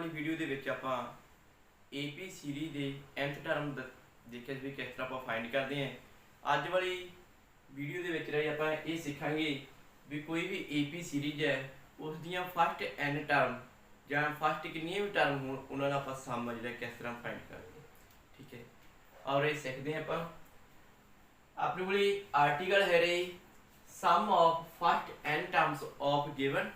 वाली वीडियो ਦੇ ਵਿੱਚ ਆਪਾਂ AP ਸੀਰੀਜ਼ ਦੇ nth ਟਰਮ ਦੇਖਿਆ ਵੀ ਕਿਸ ਤਰ੍ਹਾਂ ਆਪਾਂ ਫਾਈਂਡ ਕਰਦੇ ਹਾਂ। ਅੱਜ ਵਾਲੀ ਵੀਡੀਓ ਦੇ ਵਿੱਚ ਰਹੀ ਆਪਾਂ ਇਹ ਸਿੱਖਾਂਗੇ ਵੀ ਕੋਈ ਵੀ AP ਸੀਰੀਜ਼ ਹੈ ਉਸ ਦੀਆਂ ਫਸਟ n ਟਰਮ ਜਾਂ ਫਸਟ ਕਿੰਨੀਆਂ ਵੀ ਟਰਮ ਹੋਣ ਉਹਨਾਂ ਦਾ ਆਪਾਂ ਸਮ ਜਿਹੜਾ ਕਿਸ ਤਰ੍ਹਾਂ ਫਾਈਂਡ ਕਰਦੇ ਹਾਂ। ठीक है, और ये सीखते हैं अपन अपने को आर्टिकल है रे sum of first n terms of given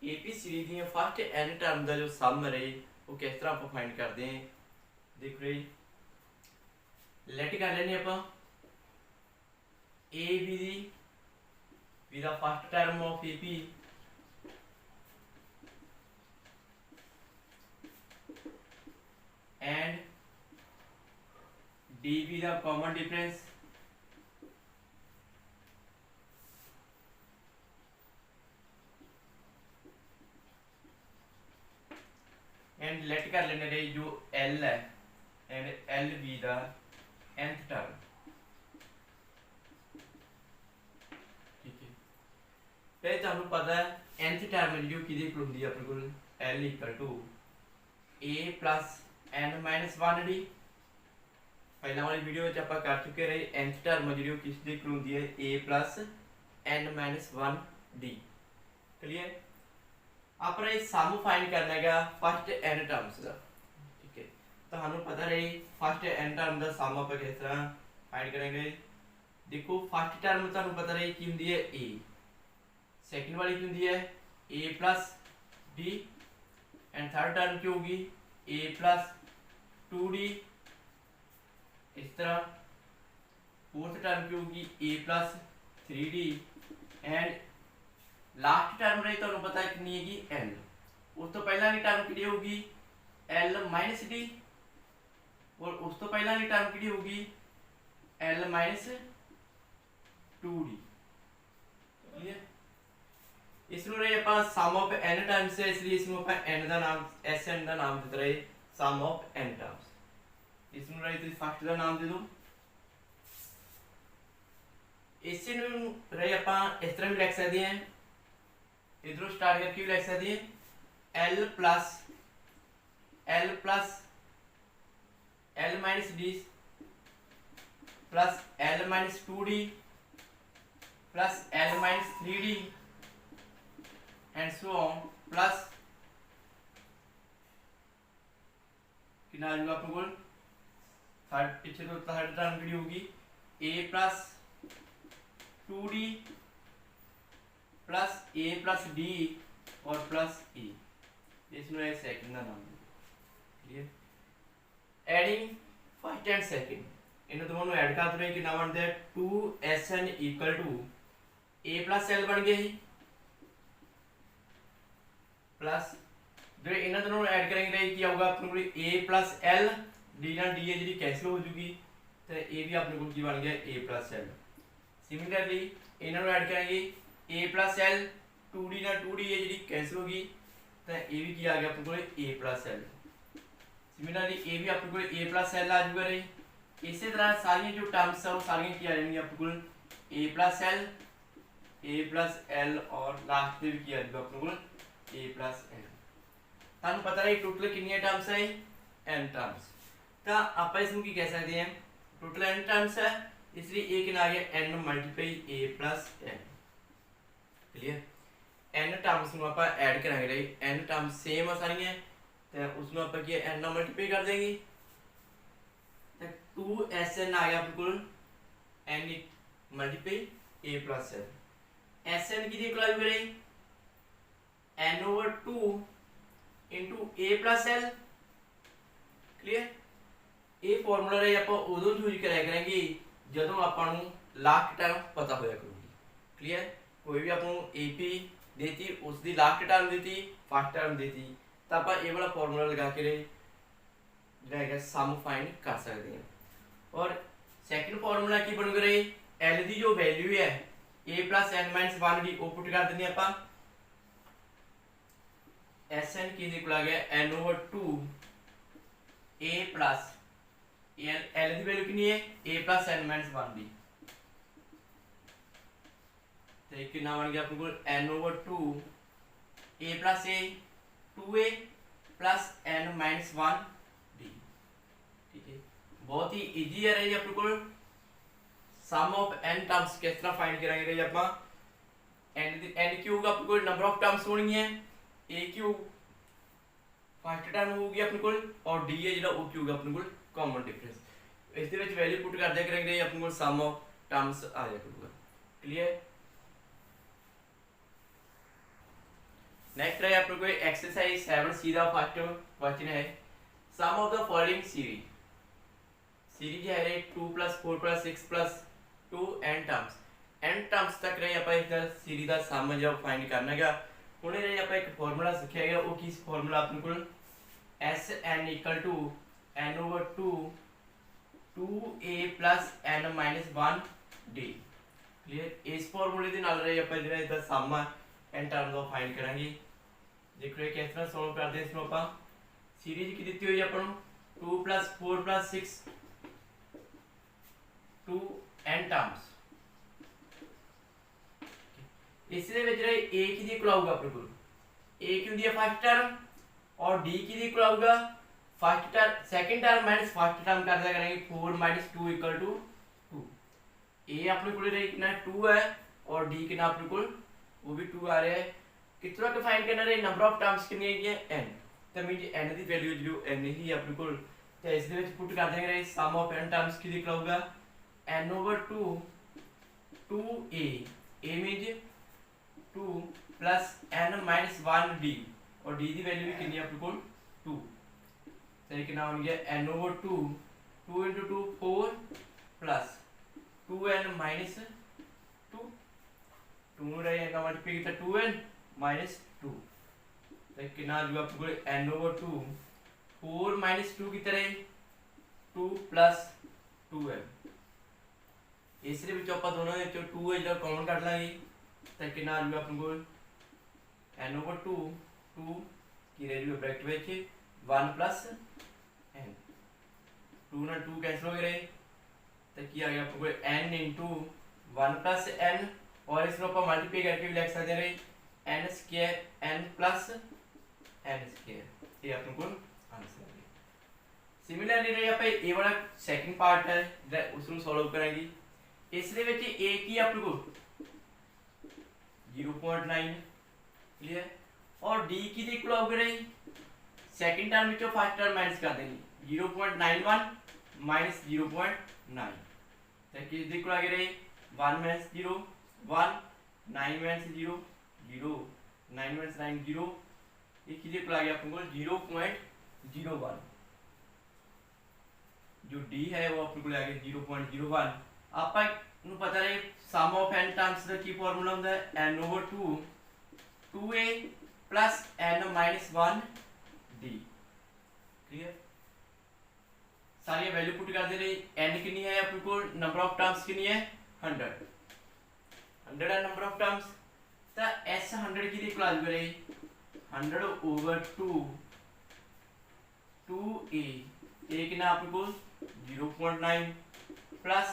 AP series the first n term का जो सम है वो किस तरह आप फाइंड करते हैं। देखो रे लेट कर लेने अपन ए बी दा first term of AP and DB दा कॉमन डिफरेंस एंड लेट कर लेने रे जो L है एंड LB दा nth टर्म। ठीक है, फिर तुहानू पता है nth टर्म जो किदे कोल हुंदी है अपने कोल L = A + n-1 D। पहला वाली वीडियो में आप कर चुके रहे nth टर्म जी किसकी होंगी है A + n-1 D। क्लियर, अपना ये सम फाइंड करना है फर्स्ट n टर्म्स का। ठीक है, तो हमें पता रही फर्स्ट n टर्म का सम आप किस तरह फाइंड करेंगे। देखो फर्स्ट टर्म तो पता रही की होंगी है A, सेकंड वाली की होंगी है A + D and third term की होगी A + 2D। इस तरह फोर्थ टर्म की होगी A + 3D and last term रही तो पता है कितनी है L। उस तो पहला की टर्म की होगी L - D और उस तो पहला की टर्म की होगी L - 2D। क्लियर, इसमें रही आप सम ऑफ n टर्म्स है इसलिए इसमें आप n का नाम Sn का नाम देते रहे सम ऑफ n टर्म्स। इसमें रही तो फर्स्ट का नाम दे दो। इसे रही आप इस तरह भी लिख सकते हैं, इधरों स्टार्ट करके भी लिख सकते हैं L + L - D + L - 2D + L - 3D and so on plus कितना आ जाएगा आपको बोल थर्ड पीछे तो थर्ड टर्म की होगी A + 2D + A + D और प्लस A। इसमें सेकंड का नाम। Clear, adding first and second in दोनों ऐड कर दो कि ना बनता है 2SN = A + L बन गया ही प्लस जो इन दोनों ऐड करेंगे कि आऊगा अपने को A + L D ना D है जी कैंसिल हो जाएगी तो A भी अपने को बन गया A + L। सिमिलरली इन्होंने ऐड करेंगे A + L 2D ना 2D है जी कैंसिल होगी तो A भी आ गया अपने को A + L। सिमिलरली A भी अपने को A + L आ जाएगा रे। इसी तरह सारी जो टर्म्स है वो सारी क्या आ जाएंगी अपने को A + L A + L और लास्ट में भी क्या आ जाएगा अपने को A + N। ਤੁਹਾਨੂੰ ਪਤਾ ਹੈ ਟੋਟਲ ਕਿੰਨੀਆਂ ਟਰਮਸ ਹੈ n टर्म्स। तो आप इसमें की कह सकते हैं टोटल n टर्म्स है इसलिए a कितना आ गया n × A + N। Clear, n terms ਨੂੰ ਆਪਾਂ ऐड ਕਰਾਂਗੇ रे n टर्म्स सेम ਆ ਸਾਰੀਆਂ ਤੇ ਉਸ ਨੂੰ ਆਪਾਂ ਕੀ n ਨਾਲ ਮਲਟੀਪਲਾਈ ਕਰ ਦੇंगे तो 2SN आ गया बिल्कुल n × A + N। SN की इक्वल आ गई n/2 * A + L। क्लियर, ये फॉर्मूला रे आप उदों यूज कराया करेंगे जदों आपां नूं लास्ट टर्म पता होया करूगी। क्लियर, कोई भी आपको AP देती उसकी लास्ट टर्म देती फर्स्ट टर्म देती तो आप ये वाला फॉर्मूला लगा के जो सम फाइंड कर सकते हैं। और सेकंड फॉर्मूला की बन गए L की जो वैल्यू है A + n-1 D वो पुट कर देंगे आप SN की इक्वल आ गया n/2 A + L की वैल्यू कितनी है A + n-1 D तो एक कितना बन गया अपने को n/2 a + a 2a plus n minus 1 d। ठीक है, बहुत ही इजी है रही अपने को सम ऑफ n टर्म्स किस तरह फाइंड करेंगे रही ਆਪਾਂ n क्यूब का अपने को नंबर ऑफ टर्म्स होनी है a क्यूब फर्स्ट टर्म होगी अपने को और d है ਜਿਹੜਾ ਉਹ क्यूब अपने को कॉमन डिफरेंस इस ਦੇ ਵਿੱਚ वैल्यू पुट कर दिया करेंगे अपने को सम ऑफ टर्म्स आ जाया करूंगा। क्लियर। नेक्स्ट है अपने को एक्सरसाइज 7c का फर्स्ट क्वेश्चन है सम ऑफ द फॉलोइंग सीरीज है 2 + 4 + 6 + 2 n टर्म्स तक रही ਆਪਾਂ ਇਸ सीरीज ਦਾ ਸਮ ਜੋ ਫਾਈਂਡ ਕਰਨਾ ਹੈਗਾ। ਹੁਣੇ ਰਹੀ ਆਪਾਂ ਇੱਕ ਫਾਰਮੂਲਾ ਸਿੱਖਿਆ ਹੈਗਾ ਉਹ ਕੀ ਫਾਰਮੂਲਾ ਆਪਣੇ ਕੋਲ Sn = n/2 2a + n - 1 d। Clear. इस ਫਾਰਮੂਲੇ ਦੇ ਨਾਲ ਰਹੀ ਆਪਾਂ ਜਿਹੜਾ ਇਹਦਾ ਸਮ ਆ n ਟਰਮ ਦਾ ਫਾਈਂਡ ਕਰਾਂਗੇ। देखो ये किस तरह सॉल्व करते हैं इसमें अपन सीरीज की दी हुई अपन 2 + 4 + 6 2 n टर्म्स इससे ਵਿੱਚ ਜਿਹੜੇ a की दी इक्वल आऊगा अपने को a की होती है फर्स्ट टर्म और d की दी इक्वल आऊगा first term second term minus first term कर दिया करेंगे 4 - 2 = 2। a अपने को रही कितना 2 है और d कितना अपने को वो भी 2 आ रहा है। कितना का फाइंड करना है नंबर ऑफ टर्म्स कितनी है n तो मीन n ਦੀ ਵੈਲਿਊ ਜੋ n ਹੀ ਆਪਣੇ ਕੋਲ ਤੇ ਇਸ ਦੇ ਵਿੱਚ ਪੁੱਟ ਕਰ ਦੇਂਗੇ ਰੇ ਸਮ ਆਫ n ਟਰਮਸ ਕੀ ਲਿਖ ਲਊਗਾ n/2 2a a means 2 + n - 1 d और d ਦੀ ਵੈਲਿਊ ਵੀ ਕਿੰਨੀ ਆਪਣੇ ਕੋਲ 2 ਤੇ ਕਿੰਨਾ ਬਣ ਗਿਆ n/2 2 * 2 4 + 2n - 2 2 रहे का मल्टीप्लाई किया 2n - 2 तो कितना आ जाएगा आपको n/2 4 - 2 की तरह 2 + 2m इसरे ਵਿੱਚ ਆਪਾਂ ਦੋਨਾਂ ਦੇ ਵਿੱਚੋਂ 2 ਹੈ ਜਿਹੜਾ ਕਾਮਨ ਕੱਢ ਲਾਂਗੇ ਤਾਂ ਕਿੰਨਾ ਆ ਜਾਊਗਾ ਆਪਣੇ ਕੋਲ n/2 2 की ਰਹਿ ਜੂਗਾ ਬ੍ਰੈਕਟ ਵਿੱਚ 1 + n 2 ਨਾਲ 2 ਕੈਂਸਲ ਹੋ ਗਏ ਤਾਂ ਕੀ ਆ ਗਿਆ ਆਪਣੇ ਕੋਲ n * 1 + n और इसको ਆਪਾਂ ਮਲਟੀਪलाई करके भी लिख सकते हैं n² n + n² ये अपने को आंसर आ गया। सिमिलरली रही ਆਪਾਂ ਇਹ ਵਾਲਾ ਸੈਕੰਡ ਪਾਰਟ ਹੈ ਜਿਹੜਾ ਉਸ ਨੂੰ ਸੋਲਵ ਕਰਾਂਗੇ। ਇਸ ਦੇ ਵਿੱਚ a ਕੀ ਆਪਣੇ ਕੋਲ 0.9 क्लियर और d की ਦੇ ਇਕੁਅਲ ਆਊਗਾ ਰਹੀ ਸੈਕੰਡ ਟਰਮ ਵਿੱਚੋਂ ਫਸਟ ਟਰਮ ਮਾਈਨਸ ਕਰ ਦੇਣੀ 0.91 - 0.9 ਤਾਂ ਕਿਸ ਦੇ ਇਕੁਅਲ ਆ ਗਿਆ ਰਹੀ 1 - 0 1 9 - 0 0 9 - 9 0 ये किसी को आ गया अपन को 0.01 जो d है वो अपन को आ गया 0.01 आपा ਨੂੰ ਪਤਾ ਹੈ ਸਮ ਆਫ n ਟਰਮਸ ਦਾ ਕੀ ਫਾਰਮੂਲਾ ਹੁੰਦਾ ਹੈ n/2 2a + n - 1 d। Clear. सारी वैल्यू पुट कर दे रही n कितनी है अपन को नंबर ऑफ टर्म्स कितनी है 100 है नंबर ऑफ टर्म्स तो s 100 की इक्वल आ जाएगा 100/2 2a a कितना आपके को 0.9 प्लस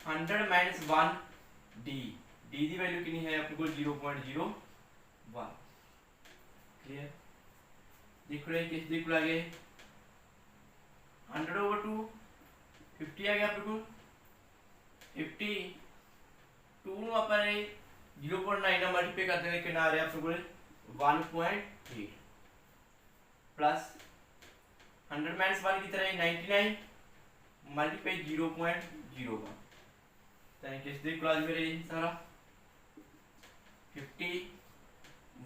100 - 1 d d की वैल्यू कितनी है आपके को 0.01। क्लियर। देखो रहे किस इक्वल आ गए 100/2 50 आ गया आपके को 50 2 ਨੂੰ ਆਪਾਂ ਨੇ 0.9 ਨਾਲ ਮਲਟੀਪਲਾਈ ਕਰ ਦੇਣਾ ਕਿੰਨਾ ਆ ਰਿਹਾ ਆਪਣੇ ਕੋਲ 1.8 प्लस 100 - 1 की तरह 99 मल्टीप्लाई 0.01 तो किस दे इक्वल आ जाएगा सारा 50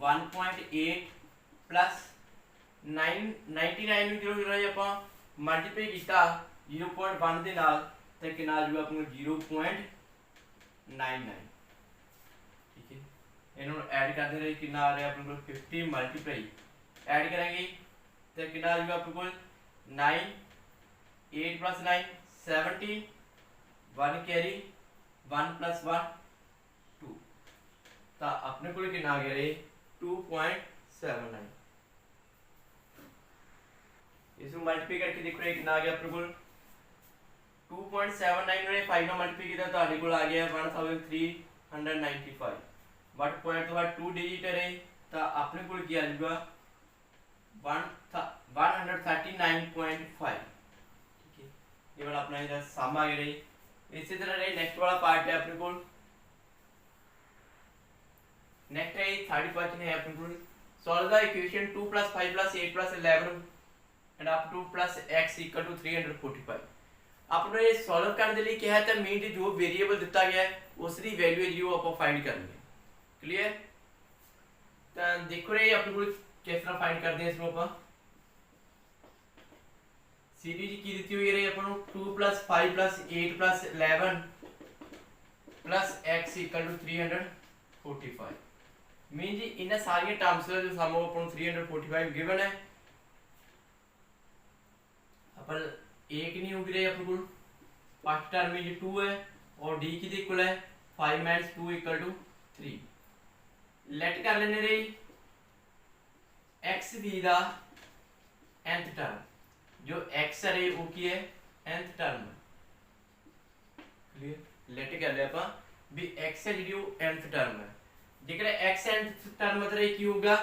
1.8 प्लस 99 ਨੂੰ ਜਿਹੜਾ ਆਪਾਂ ਮਲਟੀਪਲਾਈ ਕੀਤਾ 0.1 ਦੇ ਨਾਲ ਤੇ ਕਿੰਨਾ ਆ ਜਾਊਗਾ ਆਪਣੇ ਕੋਲ 0.99। ठीक है इन्हों ऐड कर दे रहे कितना आ रहा है अपने को 50 मल्टीप्लाई ऐड करेंगे तो कितना आ जाएगा अपने को 9 8 + 9 17 1 कैरी 1 + 1 2 तो अपने को कितना आ गया रे 2.79 इसको मल्टीप्लाई करके देखो रे कितना आ गया अपने को 2.79 ने 5 ਨਾਲ ਮਲਟੀਪਲਾਈ ਕੀਤਾ ਤੁਹਾਡੇ ਕੋਲ ਆ ਗਿਆ 1395 ਬਟ ਪੁਆਇੰਟ ਤੋਂ ਬਾਅਦ 2 ਡਿਜਿਟ ਹੈ ਤਾਂ ਆਪਣੇ ਕੋਲ ਕੀ ਆ ਜਾਊਗਾ 139.5। ठीक है, ये वाला अपना इधर सम आ गया रही। इसी तरह रही नेक्स्ट वाला पार्ट है अपने को, नेक्स्ट है थर्ड क्वेश्चन है अपने को, solve the equation 2 + 5 + 8 + 11 and up two plus x = 345। आपने ये सॉल्व करने ਲਈ ਕਿਹਾ ਤਾਂ ਮੀਨ ਦੀ ਜੋ ਵੇਰੀਏਬਲ ਦਿੱਤਾ ਗਿਆ ਹੈ ਉਸ ਦੀ ਵੈਲਿਊ ਹੈ ਜੀ ਉਹ ਆਪਾਂ ਫਾਈਂਡ ਕਰਨੀ ਹੈ। ਕਲੀਅਰ? ਤਾਂ ਦੇਖੋ ਰੇ ਆਪਣੇ ਕੋਲ ਕਿਸ ਤਰ੍ਹਾਂ ਫਾਈਂਡ ਕਰਦੇ ਹਾਂ ਇਸ ਨੂੰ ਆਪਾਂ। ਸੀਡੀ ਜੀ ਕੀ ਦਿੱਤੀ ਹੋਈ ਹੈ ਰੇ ਆਪਾਂ ਨੂੰ 2 + 5 + 8 + 11 + x = 345। ਮੀਨ ਜੀ ਇਹਨਾਂ ਸਾਰੀਆਂ ਟਰਮਸ ਦਾ ਜੋ ਸਮ ਉਹ ਆਪਾਂ ਨੂੰ 345 ਗਿਵਨ ਹੈ। अपन एक नहीं होगी रही अपने को, फर्स्ट टर्म में 2 है और d की इक्वल है 5 - 2 = 3। लेट कर लेने रही x भी दा nth टर्म, जो x है रही वो की है nth टर्म। क्लियर? लेट कर ले अपन भी x है जी nth टर्म है। जेकर x nth टर्म मतलब की होगा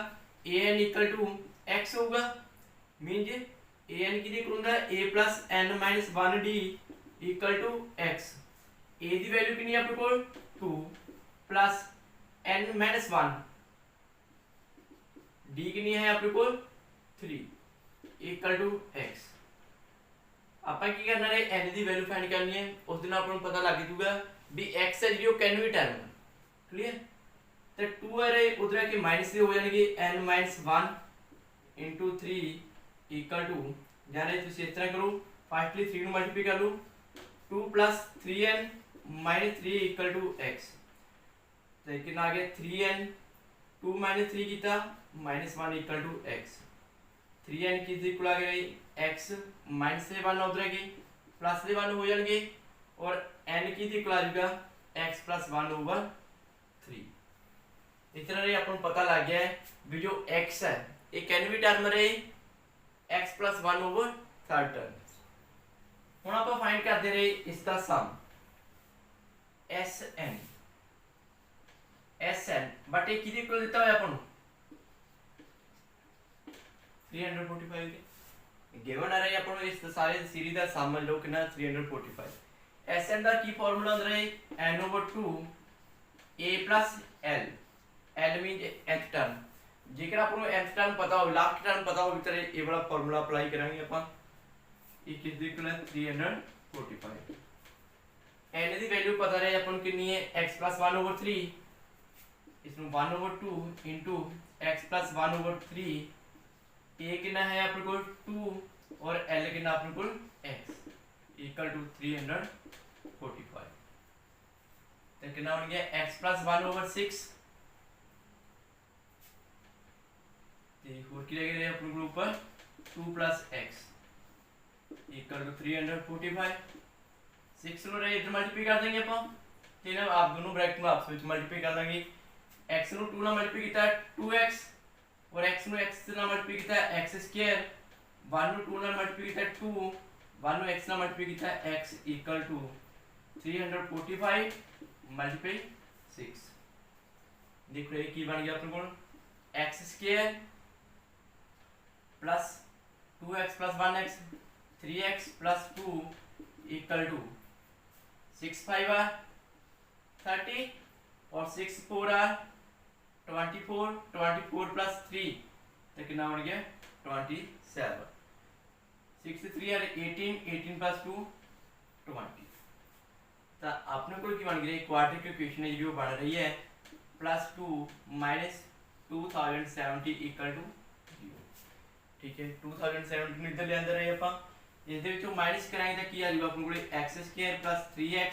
an = x होगा। मीन जी an की देखूंगा a + n - 1d = x। a की वैल्यू कितनी है अपने को 2 + n - 1 d कितनी है अपने को 3 = x। ਆਪਾਂ ਕੀ ਕਰਨਾ ਹੈ n ਦੀ ਵੈल्यू फाइंड करनी है। उस दिन आपको पता लग जूगा भी x है जो कैन भी टर्म। क्लियर? तो 2 है रे उधर के माइनस हो जाएंगे n - 1 * 3 = यानी तो इस तरह करो, फर्स्टली 3 ਨੂੰ मल्टीप्लाई कर लो 2 + 3n - 3 = x। तो कितना आ गया 3n 2 - 3 कितना -1 = x। 3n की इक्वल आ गया x माइनस से 1 उधर की प्लस से 1 हो जाएंगे और n की इक्वल आ जाएगा x + 1/3। इस तरह रे अपन पता लग गया है भी जो x है ये कैन भी टर्म रहे x + 1/3 टर्म। ਹੁਣ ਆਪਾਂ फाइंड करते रहे इसका सम sn बट ये किदे इक्वल दिता होया अपन 345 गिवन आ रहा है अपन इस सारे सीरीज का सम लो कितना 345। sn ਦਾ ਕੀ ਫਾਰਮੂਲਾ ਹੁੰਦਾ ਹੈ n/2 a + l। l mean nth term. जेकर आपको nth टर्म पता हो लास्ट टर्म पता हो तो ये वाला फार्मूला अप्लाई करेंगे अपन। ये किस इक्वल है 345। n की वैल्यू पता रहे अपन कितनी है x + 1/3 इसमें 1/2 * x + 1/3 a कितना है अपन को 2 और l कितना अपन को x = 345। तो कितना बन गया x + 1/6 और की लगे अपने को ऊपर 2 + x = 345। 6 नो रहे इधर मल्टीप्लाई कर देंगे अपन। ठीक है, आप दोनों ब्रैकेट में आपस में मल्टीप्लाई कर लेंगे। x नो 2 ना मल्टीप्लाई किया 2x और x नो x ना मल्टीप्लाई किया x²। 1 नो 2 ना मल्टीप्लाई किया 2 1 नो x ना मल्टीप्लाई किया x = 345 × 6। देखो ये की बन गया अपने को x² + 2x + 1x 3x + 2 = 6 × 5 = 30 और 6 × 4 = 24 24 + 3 तो कितना बन गया 27। 6 × 3 = 18 18 + 2 20। तो अपने को की बन गई क्वाड्रेटिक इक्वेशन है जो बन रही है +2 - 2070 = 0। ठीक है 2070 ਨੂੰ ਇੱਧਰ ਲਿਆਂਦੇ ਰਹੇ ਆਪਾਂ। ਇਸ ਦੇ ਵਿੱਚੋਂ ਮਾਈਨਸ ਕਰਾਂਗੇ ਤਾਂ ਕੀ ਆ ਜਾਊਗਾ ਆਪਣੇ ਕੋਲੇ x² + 3x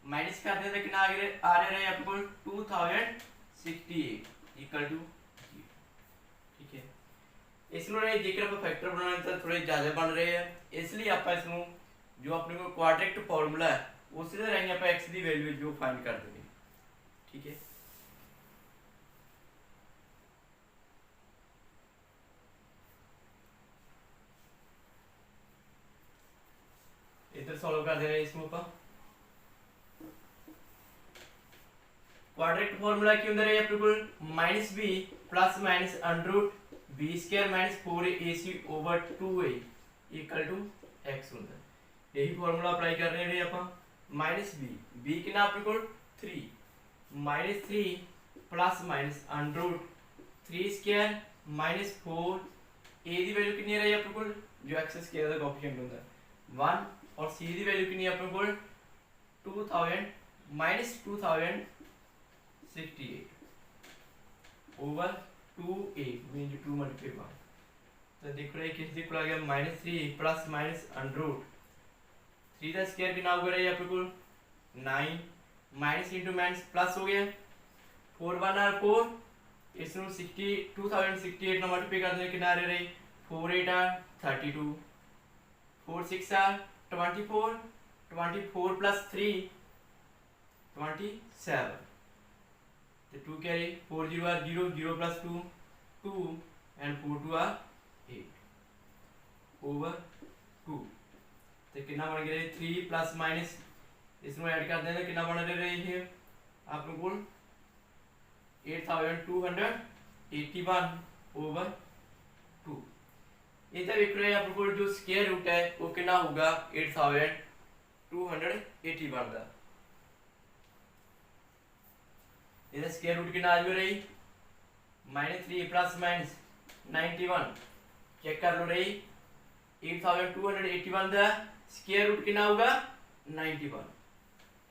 माइनस करते हैं तो कितना आ रहा है आपको 2068 = 0। ठीक है, इसमें जेकर आप फैक्टर बनाने तो थोड़े ज़्यादा बन रहे हैं इसलिए आप इसमें जो अपने को क्वाड्रेटिक फार्मूला है उसी से रहेंगे आप x की वैल्यू जो फाइंड कर देंगे। ठीक है, इधर सॉल्व कर दे रहे हैं इसमें ऊपर। क्वाड्रेटिक फार्मूला की अंदर है अपने को -b + -√b B square minus 4ac over 2a equal to x ਹੁੰਦਾ यही फार्मूला अप्लाई कर रहे हैं ਆਪਾਂ माइनस b कितना अपने को 3 minus 3 plus minus under root 3 square minus 4 a ਦੀ वैल्यू कितनी रही अपने को जो x स्क्वायर ਦਾ ਕੋਐਫੀਸ਼ੀਐਂਟ ਹੁੰਦਾ 1 और c ਦੀ वैल्यू कितनी अपने को 2000 minus 2068 over 2a mean 2 multiply by तो देखो ये किस इक्वल आ गया -3 प्लस माइनस अंडर रूट 3 का स्क्वायर कितना हो गया अपने को 9 माइनस इंटू माइनस प्लस हो गया 4 1 आर 4 इसमें 60 2068 ना मल्टीप्लाई कर देंगे कितना आ रही 4 8 आर 32 4 6 आर 24 24 प्लस 3 27 तो 2 carry 4 0 are 0 0 plus 2 2 and 4 2 are 8 over 2 तो कितना बन गया 3 प्लस माइनस इसमें ऐड कर देना कितना बन रही है आपको कुल 8281 ओवर 2 इधर एक रहे आपको कुल जो स्क्वायर रूट है वो कितना होगा 8281 का इधर स्क्वायर रूट कितना आज रही -3 प्लस माइनस 91 चेक कर लो रही 8281 का स्क्वायर रूट कितना होगा 91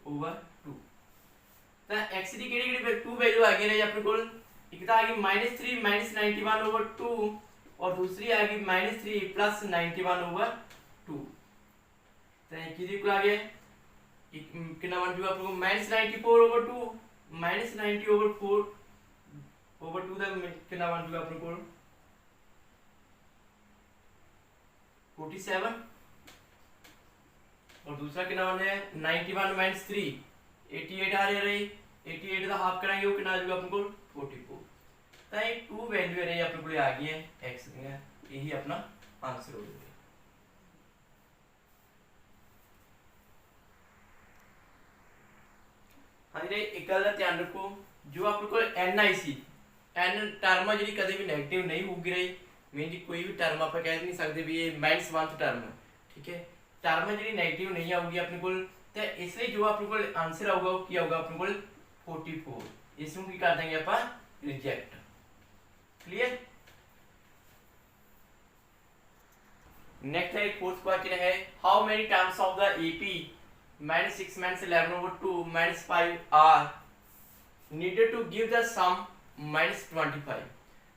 ओवर 2 तो x की केड़ी 2 वैल्यू आ गई रही अपने को एक तो आ गई -3 -91 ओवर 2 और दूसरी आ गई -3 प्लस 91 ओवर 2 तो किसी को आ गया कितना बन चुका आपको -94 ओवर 2 -90 ओवर 4 ओवर 2 तक कितना बन चुका अपने को 47 और दूसरा कितना बन है 91 माइनस 3 88 आ रही 88 का हाफ कराएंगे वो कितना आ जाएगा अपने को 44 तो ये 2 वैल्यू रही अपने को आ गई है x की यही अपना आंसर हो गया। हाँ जी एक गल का ध्यान रखो जो अपने को NIC n टर्म जी कभी भी नेगेटिव नहीं होगी रही मीन की कोई भी टर्म आप कह नहीं सकते भी ये -1 टर्म है ठीक है टर्म जी नेगेटिव नहीं आऊगी अपने को तो इसलिए जो अपने को आंसर आऊगा वो क्या होगा अपने को 44 इसमें की कर देंगे अपन रिजेक्ट क्लियर। नेक्स्ट है फोर्थ क्वेश्चन है how many terms of the AP -6 -11 over 2 -5 are needed to give the sum -25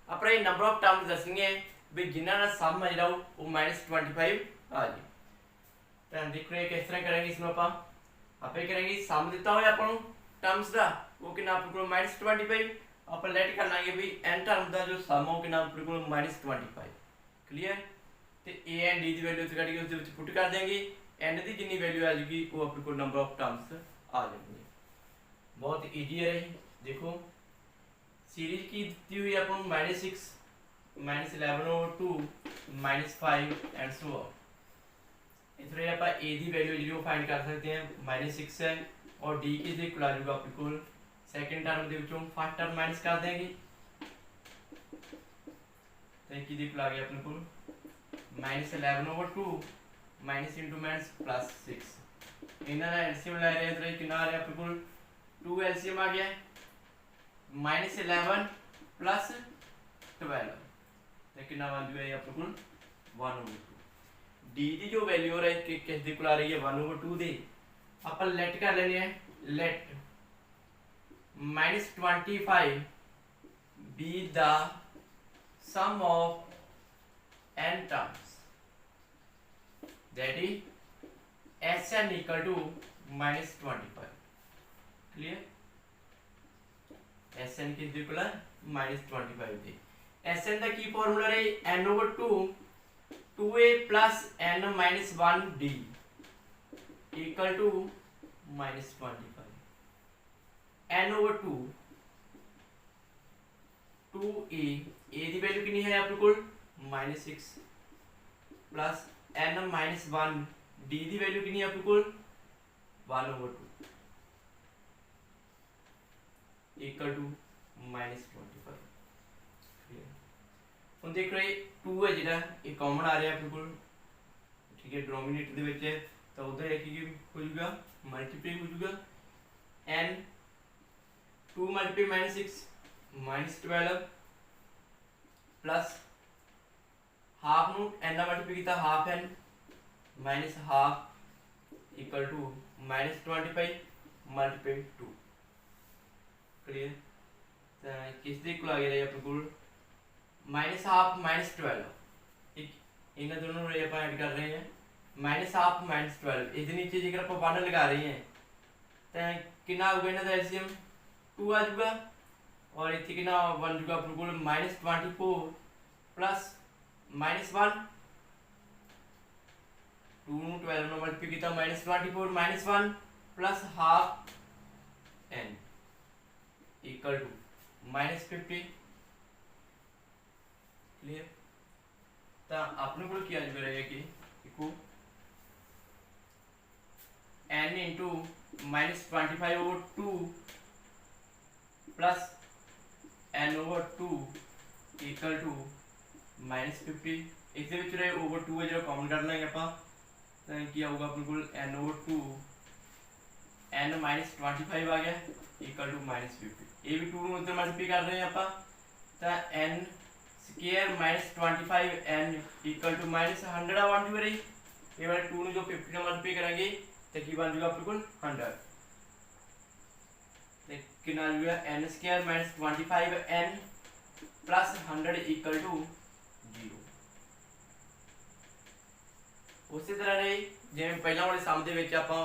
अपना ये नंबर ऑफ टर्म्स दसनी है भी जिन्ना ना सम आ जाओ वो -25 आ जाए तो देख रहे किस तरह करेंगे इसमें आप करेंगे सम दिता हो अपन टर्म्स का वो कितना अपने को -25 अपन लेट कर लाएंगे भी n टर्म का जो सम हो कितना अपने को -25 क्लियर तो a एंड d की वैल्यू से काट के उसके ਵਿੱਚ पुट कर देंगे n की जितनी वैल्यू आ जाएगी वो अपने को नंबर ऑफ टर्म्स आ जाएंगे बहुत इजी है देखो सीरीज की दी हुई अपन -6 -11 over 2 -5 एंड सो ऑन इसलिए आप a की वैल्यू जो फाइंड कर सकते हैं -6 है और d की जो इक्वल आ जाएगा अपने को सेकंड टर्म ਦੇ ਵਿੱਚੋਂ फर्स्ट टर्म माइनस कर देंगे तो की जो इक्वल आ गया अपने को -11 over 2 minus into minus plus 6 इनका एलसीएम ले रहे हैं तो कितना आ रहा है अपने को 2 एलसीएम आ गया -11 प्लस 12 तो कितना वैल्यू है अपने को 1 over 2 डी की जो वैल्यू हो रही है किस दी को आ रही है 1 over 2 दी अपन लेट कर लेने हैं late -25 be the sum of n terms that is Sn equal to -25 clear Sn की इक्वल -25 दे Sn का की फॉर्मूला है n over 2 2a plus n minus 1 d equal to -25 n over 2 2a a की value कितनी है आपके को -6 plus n minus 1 d की वैल्यू कितनी है आपके को 1 over 2 equal to -25 ਹੁਣ ਦੇਖੋ ਇਹ 2 है ਜਿਹੜਾ ਇਹ ਕਾਮਨ ਆ ਰਿਹਾ ਆਪਣੇ ਕੋਲ, ठीक है, डिनोमिनेटर ਦੇ ਵਿੱਚ ਤਾਂ ਉਧਰ ਇਹ ਕੀ ਹੋ ਜਾਊਗਾ ਮਲਟੀਪਲਾਈ ਹੋ ਜਾਊਗਾ n 2 मल्टीप्लाई -6 -12 प्लस हाफ ਨੂੰ n ਨਾਲ ਮਲਟੀਪਲਾਈ ਕੀਤਾ half n minus half equal to -25 multiply 2 clear. तो किस दे को आ गया अपने को माइनस हाफ -12, ठीक इन दोनों रे अपन ऐड कर रहे हैं माइनस हाफ -12 इस नीचे जेकर अपन 1 लगा रहे हैं तो कितना होगा इन्हां दा एलसीएम 2 आ जाऊगा और इत्थे कितना बन जाऊगा अपने को -24 प्लस -1 2 ਨੂੰ 12 ਨਾਲ ਮਲਟੀਪਲਾਈ ਕੀਤਾ -24 -1 plus half n equal to -50 clear. तो अपने को क्या आ रहेगा कि देखो n into -25/2 plus n over 2 equal to -50 इस ओवर 2 है जो कॉमन करना है आप तो क्या होगा अपने को n ओवर 2 n -25 आ गया इक्वल टू -50 ये भी 2 ਨੂੰ ਉਧਰ ਮਲਟੀਪਲਾਈ ਕਰ ਰਹੇ ਆਪਾਂ ਤਾਂ n square -25 n equal to -100 ਆ ਬਣ ਜੂਗਾ ਰਹੀ ਇਹ ਵਾਲਾ 2 ਨੂੰ ਜੋ 50 ਨਾਲ ਮਲਟੀਪਲਾਈ ਕਰਾਂਗੇ ਤਾਂ ਕੀ ਬਣ ਜੂਗਾ ਆਪਣੇ ਕੋਲ 100 ਤੇ ਕਿੰਨਾ ਆ ਜੂਗਾ n square -25 n plus 100 equal to 0। ਉਸੇ ਤਰ੍ਹਾਂ ਨੇ ਜਿਵੇਂ ਪਹਿਲਾਂ ਵਾਲੇ ਸਮ ਦੇ ਵਿੱਚ ਆਪਾਂ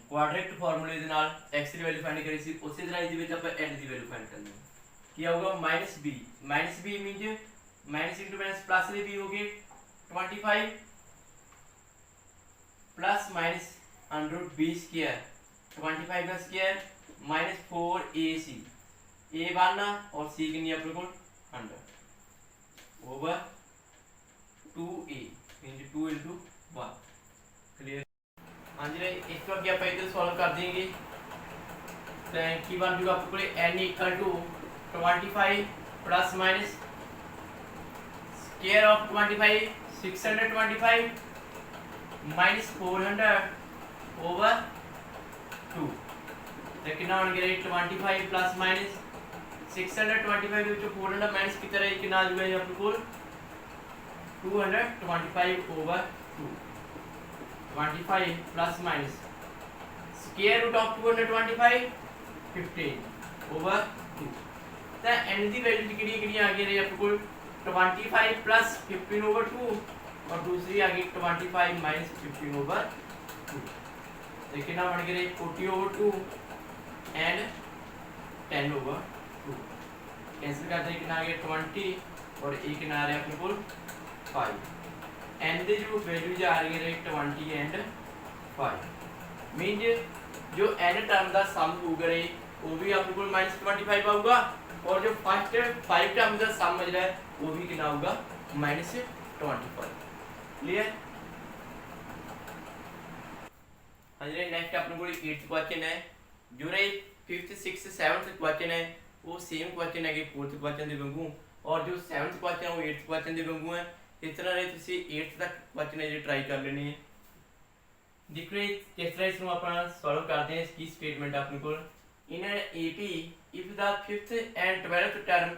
ਕੁਆਡ੍ਰੈਟਿਕ ਫਾਰਮੂਲੇ ਦੇ ਨਾਲ x ਦੀ ਵੈਲਿਊ ਫਾਈਂਡ ਕਰੀ ਸੀ ਉਸੇ ਤਰ੍ਹਾਂ ਇਹਦੇ ਵਿੱਚ ਆਪਾਂ n ਦੀ ਵੈਲਿਊ ਫਾਈਂਡ ਕਰਨੀ ਹੈ। ਕੀ ਆਊਗਾ -b minus minus into minus plus में भी हो गए 25 plus minus under B square 25 का स्क्वायर माइनस 4ac a बनना और c कितनी अपने को 100 over 2a into 2 into 1 clear. हाँ जी इसको क्या आप इधर सॉल्व कर देंगे तो की बन जाएगा आपको n equal to 25 plus minus square of 25 625 minus 400 over 2 तो कितना बन गया 25 प्लस माइनस 625 जो 400 माइनस की तरह कितना आ जाएगा अपने को 225 over 2 25 plus minus square root of 225 15 over 2 तो n की वैल्यू कितनी आ गई अपने को 25 प्लस 15 ओवर 2 और दूसरी आ गई 25 माइनस 15 ओवर 2 तो कितना बन गया 40 ओवर 2 एंड 10 ओवर 2 कैंसिल करते हैं कितना आ गया 20 और एक कितना आ रहा है अपने को 5 एंड दी जो वैल्यू जा रही है 20 एंड 5 मींस जो n टर्म का सम होगा रे वो भी अपने को -25 आऊगा और जो फर्स्ट 5 टर्म का सम जो है वो भी कितना होगा -25 क्लियर। हाँ जी नेक्स्ट अपने को 8th क्वेश्चन है जो रे 5th 6th 7th क्वेश्चन है वो सेम क्वेश्चन है कि 4th क्वेश्चन ਦੇ ਵਾਂਗੂ और जो 7th क्वेश्चन है वो 8th क्वेश्चन ਦੇ ਵਾਂਗੂ है इस तरह रे ਤੁਸੀਂ 8th तक क्वेश्चन है जो ट्राई कर लेने हैं। देखो किस तरह इसको अपन सॉल्व करते हैं इसकी स्टेटमेंट अपने को in an AP if the 5th and 12th term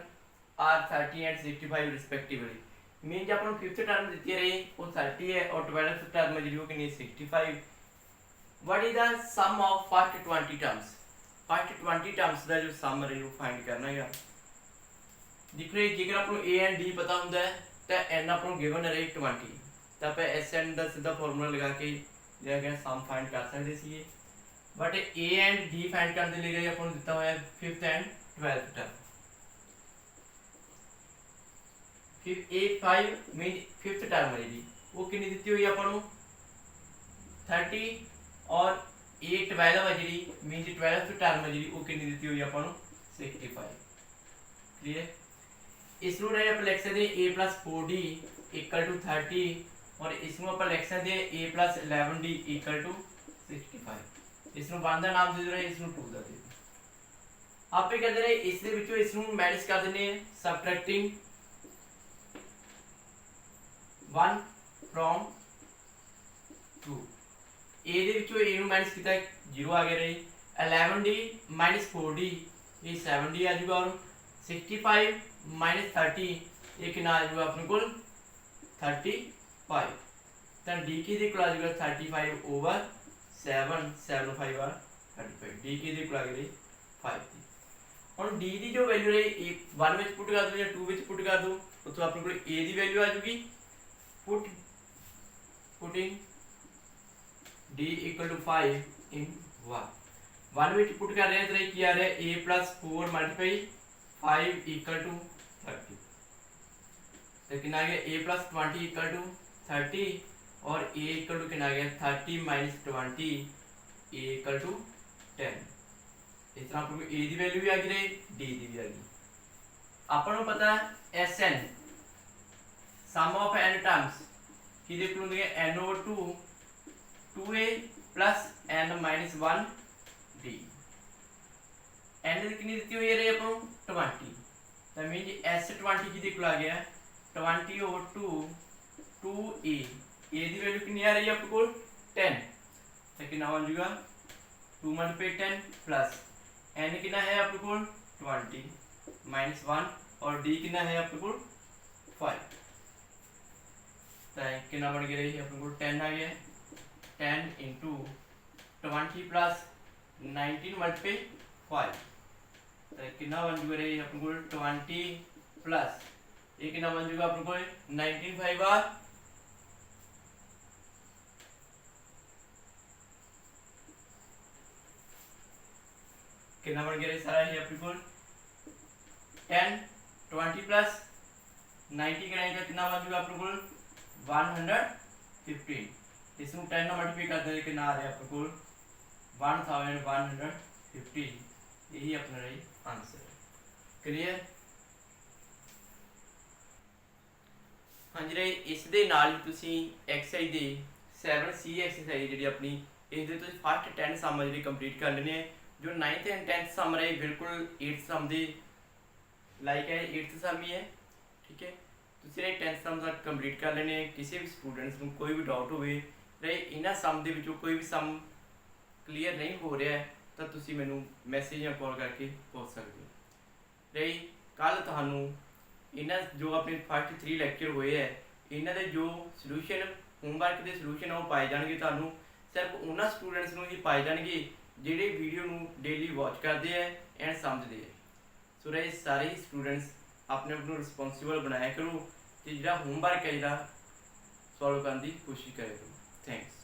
are 30 and 65 respectively mean अपन 5th टर्म दी रही वो 30 है और 12th टर्म जो कि 65 what is the sum of first 20 terms first 20 terms का जो सम है वो फाइंड करना है। देख रहे जेकर अपन a and d पता होता है तो n अपन गिवन रहे 20 तो आप s and का सीधा फार्मूला लगा के जो है सम फाइंड कर सकते सी but a and d find करने के लिए अपन दिता हुआ है 5th and 12th टर्म फिर a5 मीन 5th टर्म है जी वो कितनी दी हुई अपन 30 और a12 है जी मीन 12th टर्म है जी वो कितनी दी हुई अपन 65 क्लियर। इसमें रे अपन लिख सकते हैं a + 4d = 30 और इसमें अपन लिख सकते हैं a + 11d = 65 इसमें बनता नाम दे रहे इसमें 2 दा दे ਆਪੇ ਕਹਿੰਦੇ ਨੇ ਇਸ ਦੇ ਵਿੱਚੋਂ ਇਸ ਨੂੰ ਮਾਈਨਸ ਕਰ ਦਿੰਦੇ ਆ ਸਬਟ੍ਰੈਕਟਿੰਗ 1 from 2 a ਦੇ ਵਿੱਚੋਂ a ਨੂੰ ਮਾਈਨਸ ਕੀਤਾ 0 ਆ ਗਿਆ ਰਹੀ 11d minus 4d ਇਹ 7d ਆ ਜਾਊਗਾ ਔਰ 65 minus 30 ਇਹ ਕਿੰਨਾ ਆ ਜਾਊਗਾ ਆਪਣੇ ਕੋਲ 35 ਤਾਂ d ਕੀ ਦੇ ਕੋਲ ਆ ਜਾਊਗਾ 35 over 7 7 5 ਆ 35 d ਕੀ ਦੇ ਕੋਲ ਆ ਗਈ 5 ਹੁਣ d ਦੀ ਜੋ ਵੈਲਿਊ ਰਹੀ 1 ਵਿੱਚ ਪੁੱਟ ਕਰ ਦੋ ਜਾਂ 2 ਵਿੱਚ ਪੁੱਟ ਕਰ ਦੋ ਉੱਥੋਂ ਆਪਣੇ ਕੋਲ a ਦੀ ਵੈਲਿਊ ਆ ਜਾਊਗੀ putting d equal to 5 in 1 ਵਿੱਚ ਪੁੱਟ ਕਰ ਰਹੇ ਹਾਂ ਤਾਂ ਕੀ ਆ ਰਿਹਾ a plus 4 multiply 5 equal to 30 तो कितना आ गया a plus 20 equal to 30 और a equal to कितना आ गया 30 minus 20 a equal to 10 इस तरह आपको a ਦੀ ਵੈਲਿਊ ਵੀ ਆ ਗਈ ਰਹੀ d ਦੀ ਵੀ ਆ ਗਈ ਆਪਾਂ ਨੂੰ ਪਤਾ sn sum of n terms ਕਿਹਦੇ ਕੋਲ ਹੁੰਦੀ ਹੈ n over 2 2a plus n minus 1 d n ਦੀ ਕਿੰਨੀ ਦਿੱਤੀ ਹੋਈ ਹੈ ਰੇ ਆਪਾਂ ਨੂੰ 20 ਤਾਂ ਮੀਨ ਜੀ s20 ਕਿਹਦੇ ਕੋਲ ਆ ਗਿਆ 20 over 2 2a a the value ਕਿੰਨੀ ਆ ਰਹੀ ਹੈ ਆਪਣੇ ਕੋਲ 10 ਤਾਂ ਕਿੰਨਾ ਬਣ ਜਾਊਗਾ 2 multiply 10 plus n कितना है आपके कोल 20 minus 1 और d कितना है आपके कोल 5 तो कितना बन गया रही अपने कोल 10 आ गया 10 into 20 plus 19 multiply 5 तो कितना बन जाएगा रही अपने कोल 20 plus ये कितना बन जाएगा अपने कोल 19 5 बार कितना बन गया सारा ही अपने को 10 20 प्लस 90 करेंगे कितना बन जाएगा अपने को 115 इसमें 10 ना मल्टीप्लाई कर देंगे कितना आ रहा है अपने को 1150 यही अपना रही आंसर क्लियर हाँ जी रही इस दे नाल ही तुसी एक्सरसाइज दे 7C एक्सरसाइज ਜਿਹੜੀ ਆਪਣੀ ਇਸ ਦੇ ਤੁਸੀਂ ਫਸਟ 10 ਸਮ ਜਿਹੜੀ ਕੰਪਲੀਟ ਕਰ ਲੈਣੇ जो 9th एंड 10th सम रहे बिल्कुल 8th सम दे लाइक है 8th सम ही है ठीक है ਤੁਸੀਂ ਇਹ 10th ਸਮ ਦਾ ਕੰਪਲੀਟ ਕਰ ਲੈਣੇ ਕਿਸੇ ਵੀ ਸਟੂਡੈਂਟਸ ਨੂੰ ਕੋਈ ਵੀ ਡਾਊਟ ਹੋਵੇ ਰੇ ਇਹਨਾਂ ਸਮ ਦੇ ਵਿੱਚੋਂ ਕੋਈ ਵੀ ਸਮ ਕਲੀਅਰ ਨਹੀਂ ਹੋ ਰਿਹਾ ਤਾਂ ਤੁਸੀਂ ਮੈਨੂੰ ਮੈਸੇਜ ਜਾਂ ਕਾਲ ਕਰਕੇ ਪੁੱਛ ਸਕਦੇ ਹੋ ਰੇ ਕੱਲ ਤੁਹਾਨੂੰ ਇਹਨਾਂ ਜੋ ਆਪਣੇ ਫਸਟ 3 ਲੈਕਚਰ ਹੋਏ ਹੈ ਇਹਨਾਂ ਦੇ ਜੋ ਸੋਲੂਸ਼ਨ ਹੋਮਵਰਕ ਦੇ ਸੋਲੂਸ਼ਨ ਆ ਉਹ ਪਾਏ ਜਾਣਗੇ ਤੁਹਾਨੂੰ ਸਿਰਫ ਉਹਨਾਂ ਸਟੂਡੈਂਟਸ ਨੂੰ ਹੀ ਪਾਏ ਜਾਣਗੇ ਜਿਹੜੇ ਵੀਡੀਓ ਨੂੰ ਡੇਲੀ ਵਾਚ ਕਰਦੇ ਆ ਐਂਡ ਸਮਝਦੇ ਆ ਸੋ ਰੇ ਸਾਰੇ ਸਟੂਡੈਂਟਸ ਆਪਣੇ ਆਪ ਨੂੰ ਰਿਸਪੌਂਸਿਬਲ ਬਣਾਇਆ ਕਰੋ ਤੇ ਜਿਹੜਾ ਹੋਮਵਰਕ ਹੈ ਜਿਹੜਾ ਸੋਲਵ ਕਰਨ ਦੀ ਕੋਸ਼ਿਸ਼ ਕਰਿਆ ਕਰੋ ਥੈਂਕਸ